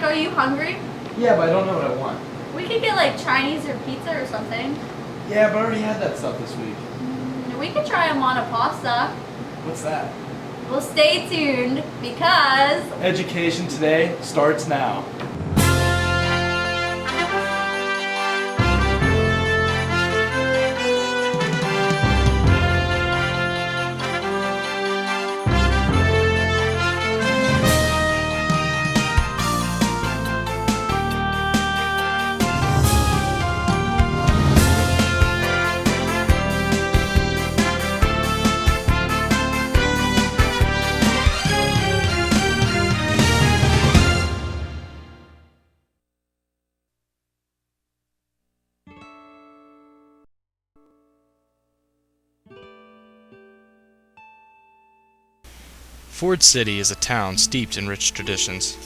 are you hungry? Yeah, but I don't know what I want. We could get like Chinese or pizza or something. Yeah, but I already had that stuff this week. We could try a pasta. What's that? Well, stay tuned because Education Today starts now. Ford City is a town steeped in rich traditions.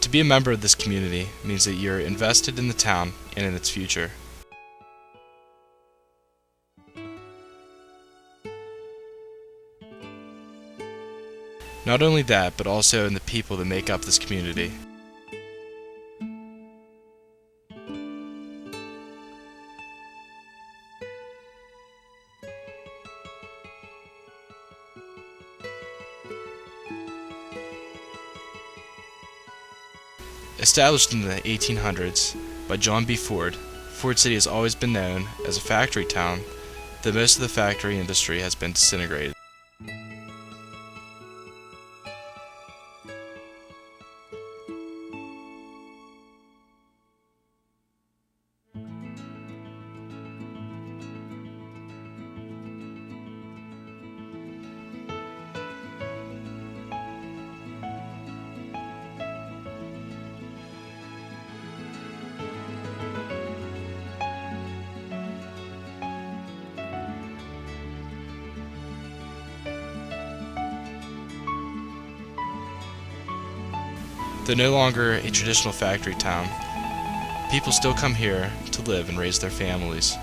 To be a member of this community means that you're invested in the town and in its future. Not only that, but also in the people that make up this community. Established in the 1800s by John B. Ford, Ford City has always been known as a factory town, though most of the factory industry has been disintegrated. Though no longer a traditional factory town, people still come here to live and raise their families.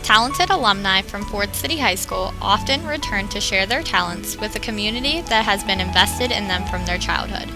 Talented alumni from Ford City High School often return to share their talents with a community that has been invested in them from their childhood.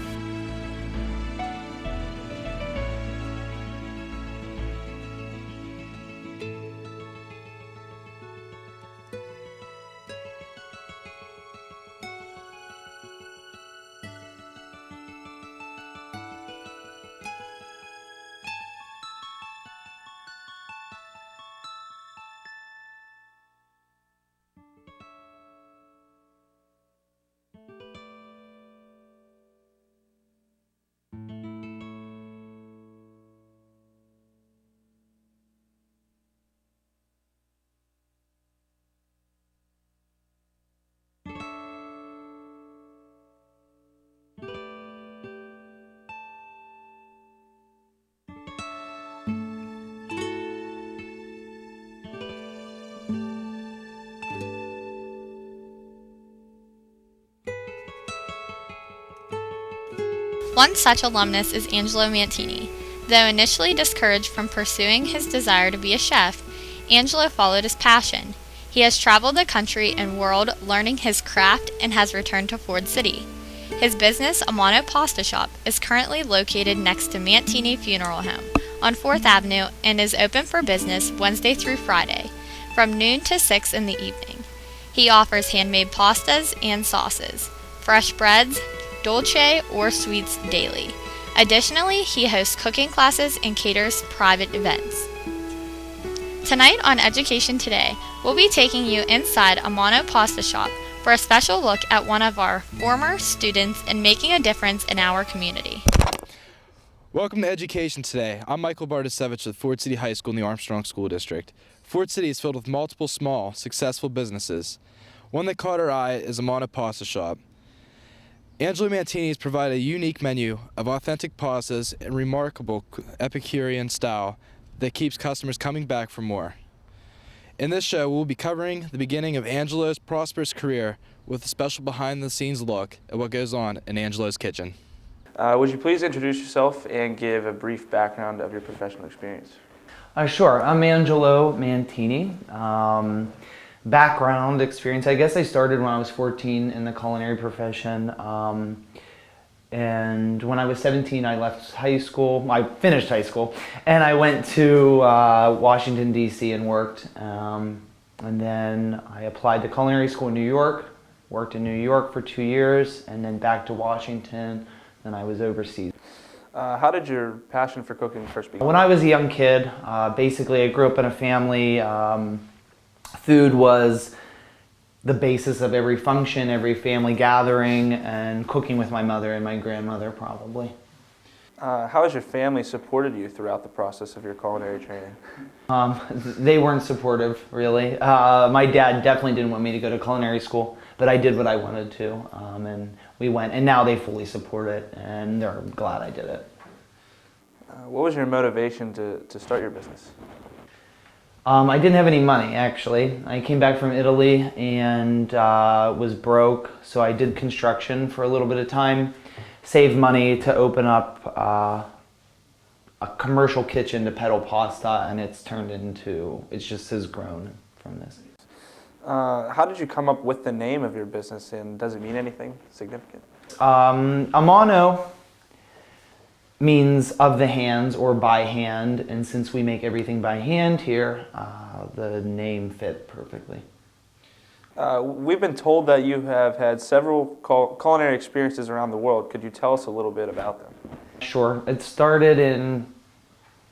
One such alumnus is Angelo Mantini. Though initially discouraged from pursuing his desire to be a chef, Angelo followed his passion. He has traveled the country and world learning his craft and has returned to Ford City. His business, Amano Pasta Shop, is currently located next to Mantini Funeral Home on 4th Avenue and is open for business Wednesday through Friday from noon to 6 in the evening. He offers handmade pastas and sauces, fresh breads, dolce or sweets daily. Additionally, he hosts cooking classes and caters private events. Tonight on Education Today, we'll be taking you inside Amano Pasta Shop for a special look at one of our former students and making a difference in our community. Welcome to Education Today. I'm Michael Bartasevich of Ford City High School in the Armstrong School District. Ford City is filled with multiple small, successful businesses. One that caught our eye is Amano Pasta Shop. Angelo Mantini's provide a unique menu of authentic pastas and remarkable Epicurean style that keeps customers coming back for more. In this show, we'll be covering the beginning of Angelo's prosperous career with a special behind-the-scenes look at what goes on in Angelo's kitchen. Would you please introduce yourself and give a brief background of your professional experience? Sure. I'm Angelo Mantini. Background experience, I guess I started when I was 14 in the culinary profession. And when I was 17, I left high school. I finished high school, and I went to Washington, D.C. and worked. And then I applied to culinary school in New York, worked in New York for 2 years, and then back to Washington, and I was overseas. How did your passion for cooking first begin? When I was a young kid, basically I grew up in a family. Food was the basis of every function, every family gathering, and cooking with my mother and my grandmother probably. How has your family supported you throughout the process of your culinary training? They weren't supportive, really. My dad definitely didn't want me to go to culinary school, but I did what I wanted to, and we went, and now they fully support it, and they're glad I did it. What was your motivation to start your business? I didn't have any money, actually. I came back from Italy and was broke, so I did construction for a little bit of time, saved money to open up a commercial kitchen to peddle pasta, and it's turned into, it just has grown from this. How did you come up with the name of your business, and does it mean anything significant? Amano means of the hands or by hand, and since we make everything by hand here, the name fit perfectly. We've been told that you have had several culinary experiences around the world. Could you tell us a little bit about them? Sure. It started in,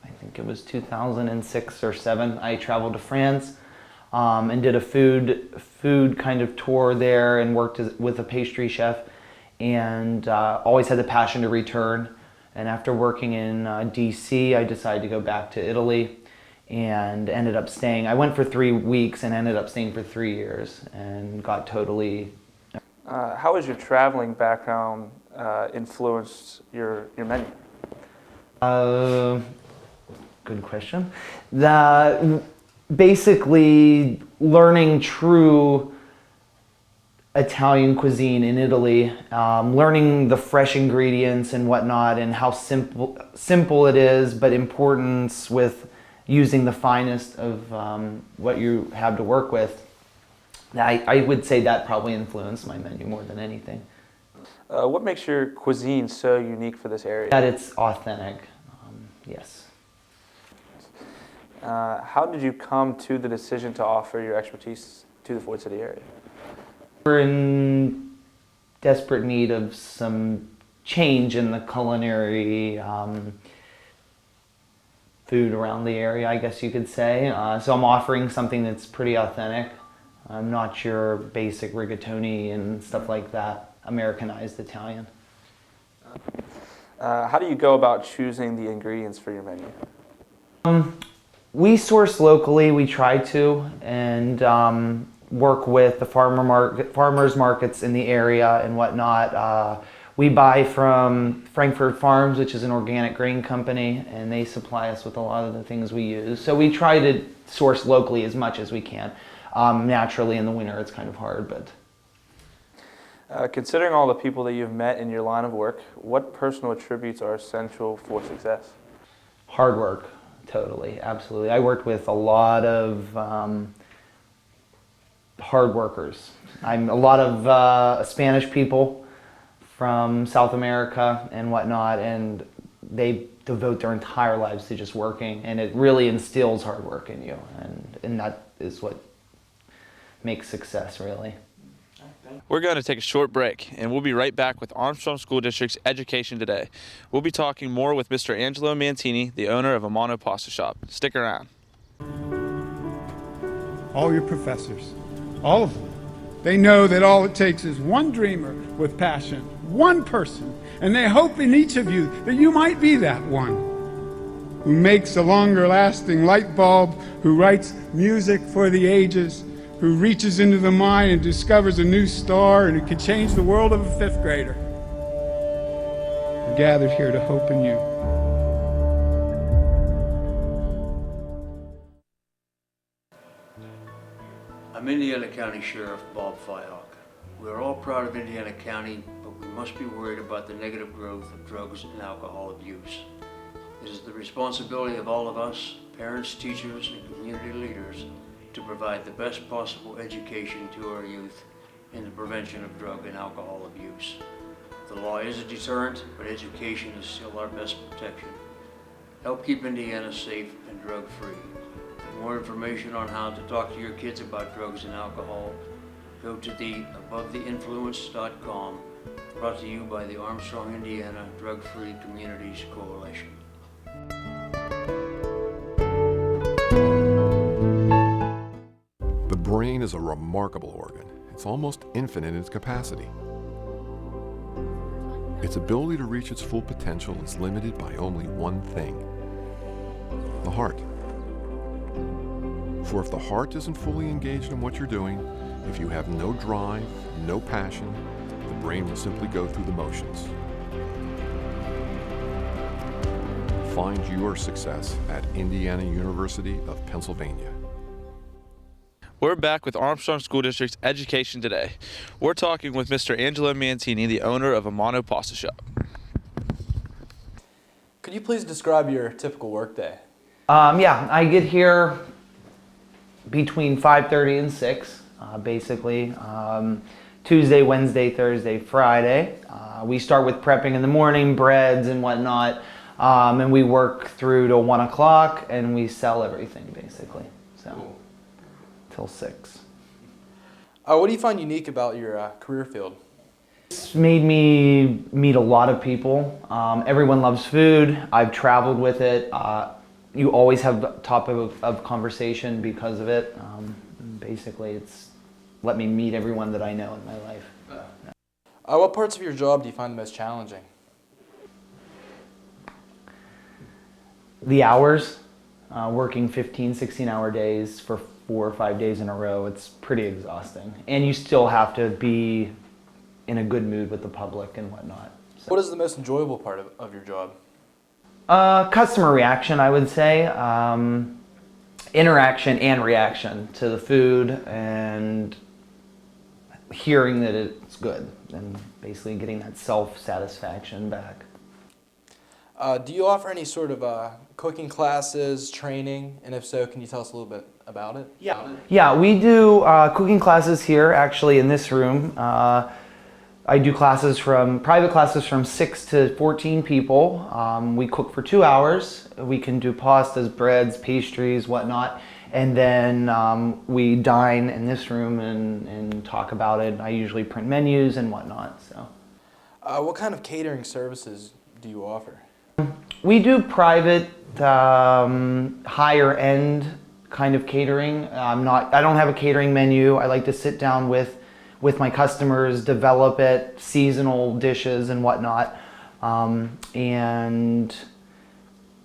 I think it was 2006 or 7. I traveled to France and did a food kind of tour there and worked with a pastry chef, and always had the passion to return. And after working in D.C., I decided to go back to Italy and ended up staying. I went for 3 weeks and ended up staying for 3 years and got totally... How has your traveling background influenced your menu? Good question. Basically, learning true Italian cuisine in Italy, learning the fresh ingredients and whatnot, and how simple it is, but importance with using the finest of what you have to work with. I would say that probably influenced my menu more than anything. What makes your cuisine so unique for this area? That it's authentic, yes. How did you come to the decision to offer your expertise to the Ford City area? We're in desperate need of some change in the culinary food around the area, I guess you could say. So I'm offering something that's pretty authentic. Not your basic rigatoni and stuff like that, Americanized Italian. How do you go about choosing the ingredients for your menu? We source locally, we try to, and work with the farmers markets in the area and whatnot. We buy from Frankfurt Farms, which is an organic grain company, and they supply us with a lot of the things we use. So we try to source locally as much as we can. Naturally, in the winter, it's kind of hard, but... Considering all the people that you've met in your line of work, what personal attributes are essential for success? Hard work, totally, absolutely. I worked with a lot of hard workers. I'm a lot of Spanish people from South America and whatnot, and they devote their entire lives to just working, and it really instills hard work in you, and that is what makes success, really. We're going to take a short break, and we'll be right back with Armstrong School District's Education Today. We'll be talking more with Mr. Angelo Mantini, the owner of Amano Pasta Shop. Stick around. All your professors, all of them, they know that all it takes is one dreamer with passion, one person, and they hope in each of you that you might be that one who makes a longer lasting light bulb, who writes music for the ages, who reaches into the mind and discovers a new star and who can change the world of a fifth grader. gathered here to hope in you. I'm Indiana County Sheriff Bob Fyhock. We are all proud of Indiana County, but we must be worried about the negative growth of drugs and alcohol abuse. It is the responsibility of all of us, parents, teachers, and community leaders, to provide the best possible education to our youth in the prevention of drug and alcohol abuse. The law is a deterrent, but education is still our best protection. Help keep Indiana safe and drug-free. For more information on how to talk to your kids about drugs and alcohol, go to the abovetheinfluence.com, brought to you by the Armstrong, Indiana Drug-Free Communities Coalition. The brain is a remarkable organ. It's almost infinite in its capacity. Its ability to reach its full potential is limited by only one thing: the heart. For if the heart isn't fully engaged in what you're doing, if you have no drive, no passion, the brain will simply go through the motions. Find your success at Indiana University of Pennsylvania. We're back with Armstrong School District's Education Today. We're talking with Mr. Angelo Mantini, the owner of Amano Pasta Shop. Could you please describe your typical workday? Yeah, I get here between 5:30 and 6, basically. Tuesday, Wednesday, Thursday, Friday. We start with prepping in the morning, breads and whatnot, and we work through to 1 o'clock, and we sell everything, basically. So. Cool. Till 6. What do you find unique about your career field? It's made me meet a lot of people. Everyone loves food. I've traveled with it. You always have a topic of conversation because of it. Basically, it's let me meet everyone that I know in my life. What parts of your job do you find the most challenging? The hours, working 15, 16-hour days for 4 or 5 days in a row, it's pretty exhausting. And you still have to be in a good mood with the public and whatnot. So. What is the most enjoyable part of your job? Customer reaction, I would say. Interaction and reaction to the food and hearing that it's good and basically getting that self-satisfaction back. Do you offer any sort of cooking classes, training, and if so, can you tell us a little bit about it? Yeah, we do cooking classes here, actually, in this room. I do private classes from 6 to 14 people. We cook for 2 hours. We can do pastas, breads, pastries, whatnot. And then we dine in this room and talk about it. I usually print menus and whatnot. So. What kind of catering services do you offer? We do private, higher end kind of catering. I don't have a catering menu. I like to sit down with my customers, develop it, seasonal dishes and whatnot, and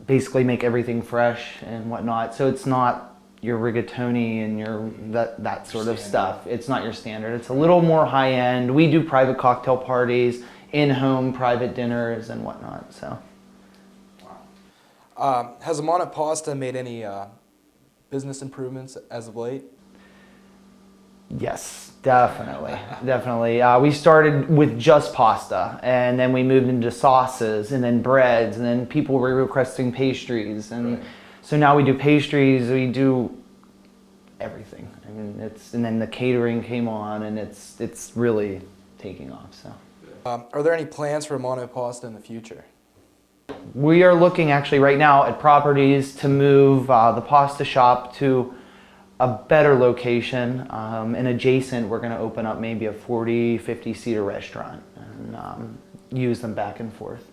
basically make everything fresh and whatnot. So it's not your rigatoni and your that sort of stuff. It's not your standard. It's a little more high end. We do private cocktail parties, in-home private dinners and whatnot. So. Has Amano Pasta made any business improvements as of late? Yes, definitely, definitely. We started with just pasta, and then we moved into sauces, and then breads, and then people were requesting pastries, and so now we do pastries. We do everything. I mean, and then the catering came on, and it's really taking off. So, are there any plans for Amano Pasta in the future? We are looking actually right now at properties to move the pasta shop to a better location, and adjacent we're going to open up maybe a 40, 50 seater restaurant and use them back and forth.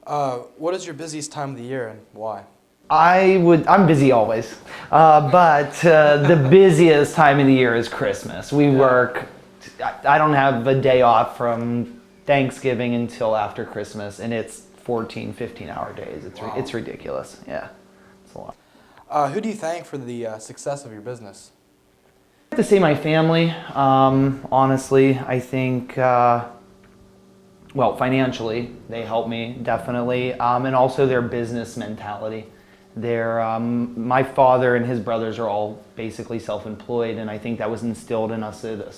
What is your busiest time of the year and why? I'm busy always, but the busiest time of the year is Christmas. We work, I don't have a day off from Thanksgiving until after Christmas, and it's 14, 15-hour days. It's ridiculous. Yeah, it's a lot. Who do you thank for the success of your business? I have to say my family. Honestly, I think well, financially, they help me definitely, and also their business mentality. My father and his brothers are all basically self-employed, and I think that was instilled in us at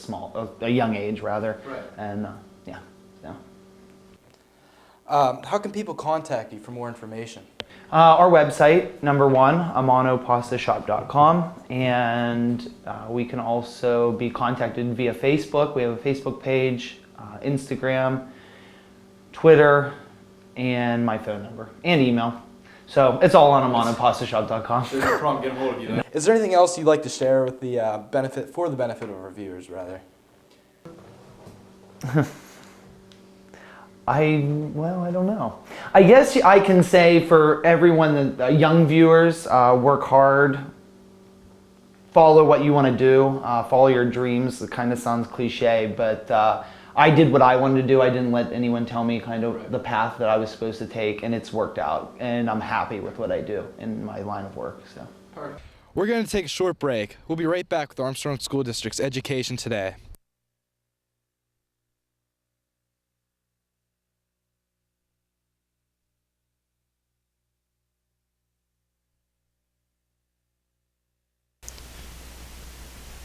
a young age, rather. Right. And yeah. How can people contact you for more information? Our website, number one, amanopastashop.com, and we can also be contacted via Facebook. We have a Facebook page, Instagram, Twitter, and my phone number, and email. So it's all on amanopastashop.com. There's no problem getting hold of you then. Is there anything else you'd like to share with the benefit of our viewers, rather? I don't know. I guess I can say for everyone, that young viewers, work hard, follow what you want to do, follow your dreams. It kind of sounds cliche, but I did what I wanted to do. I didn't let anyone tell me kind of the path that I was supposed to take, and it's worked out. And I'm happy with what I do in my line of work. So. We're going to take a short break. We'll be right back with Armstrong School District's Education Today.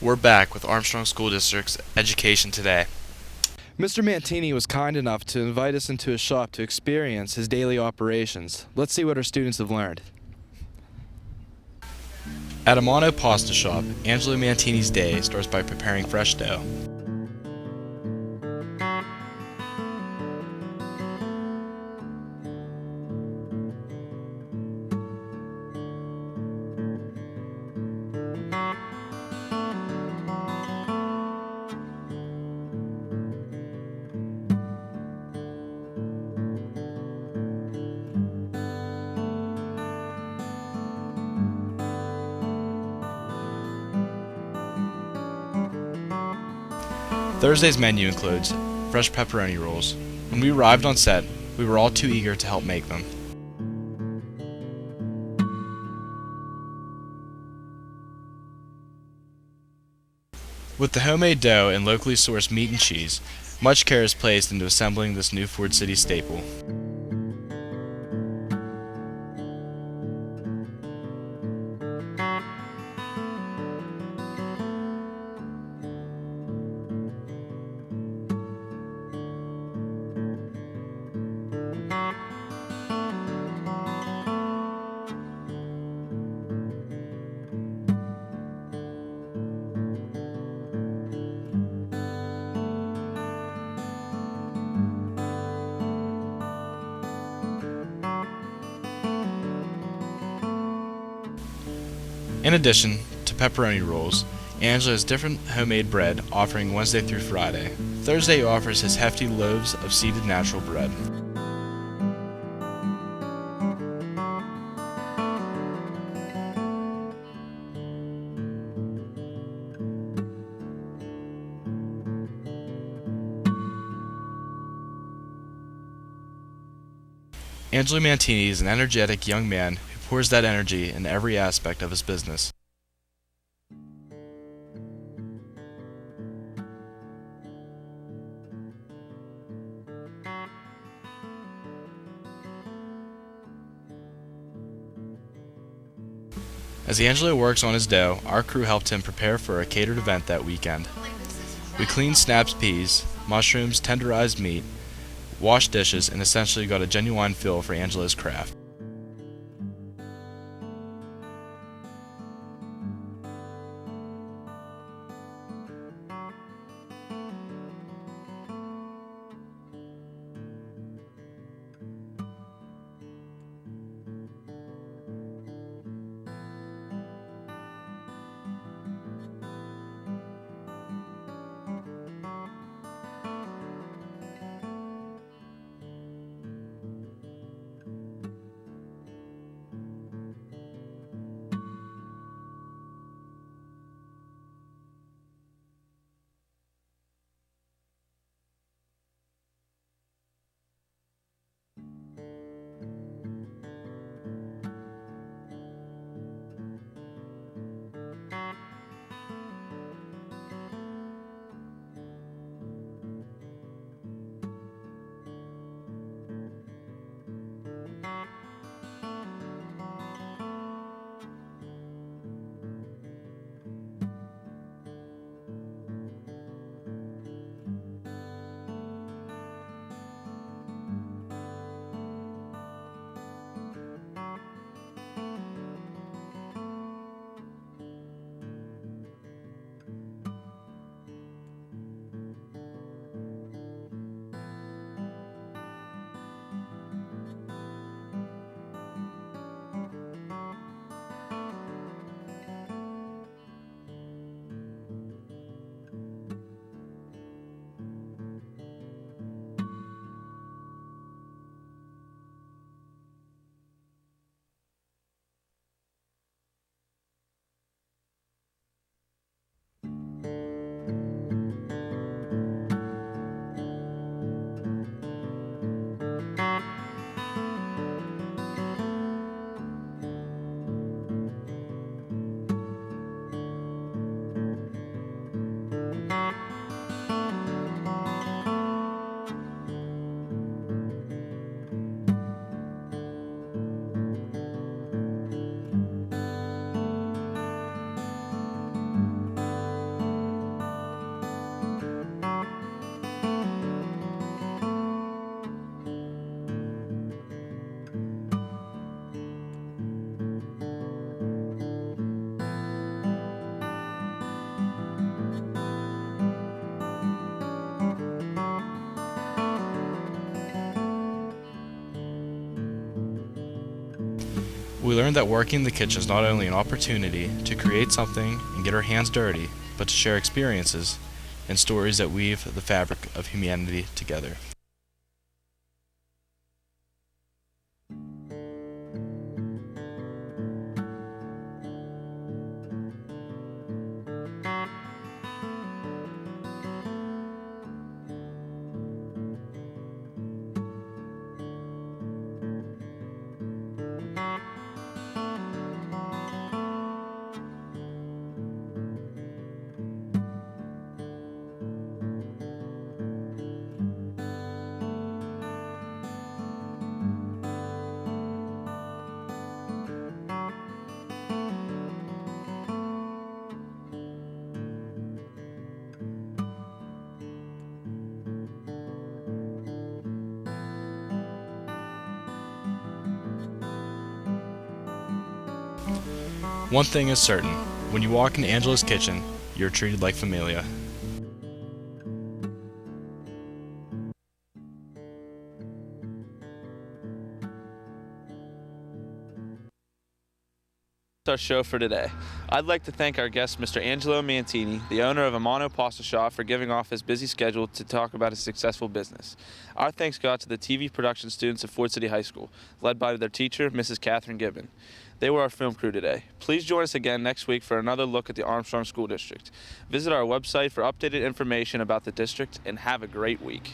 We're back with Armstrong School District's Education Today. Mr. Mantini was kind enough to invite us into his shop to experience his daily operations. Let's see what our students have learned. At Amano Pasta Shop, Angelo Mantini's day starts by preparing fresh dough. Thursday's menu includes fresh pepperoni rolls. When we arrived on set, we were all too eager to help make them. With the homemade dough and locally sourced meat and cheese, much care is placed into assembling this new Ford City staple. In addition to pepperoni rolls, Angelo has different homemade bread offering Wednesday through Friday. Thursday he offers his hefty loaves of seeded natural bread. Angelo Mantini is an energetic young man who pours that energy in every aspect of his business. As Angelo works on his dough, our crew helped him prepare for a catered event that weekend. We cleaned snaps peas, mushrooms, tenderized meat, washed dishes, and essentially got a genuine feel for Angelo's craft. We learned that working in the kitchen is not only an opportunity to create something and get our hands dirty, but to share experiences and stories that weave the fabric of humanity together. One thing is certain, when you walk into Angela's kitchen, you're treated like familia. Our show for today. I'd like to thank our guest, Mr. Angelo Mantini, the owner of Amano Pasta Shop, for giving off his busy schedule to talk about his successful business. Our thanks go out to the TV production students of Ford City High School, led by their teacher, Mrs. Catherine Gibbon. They were our film crew today. Please join us again next week for another look at the Armstrong School District. Visit our website for updated information about the district, and have a great week.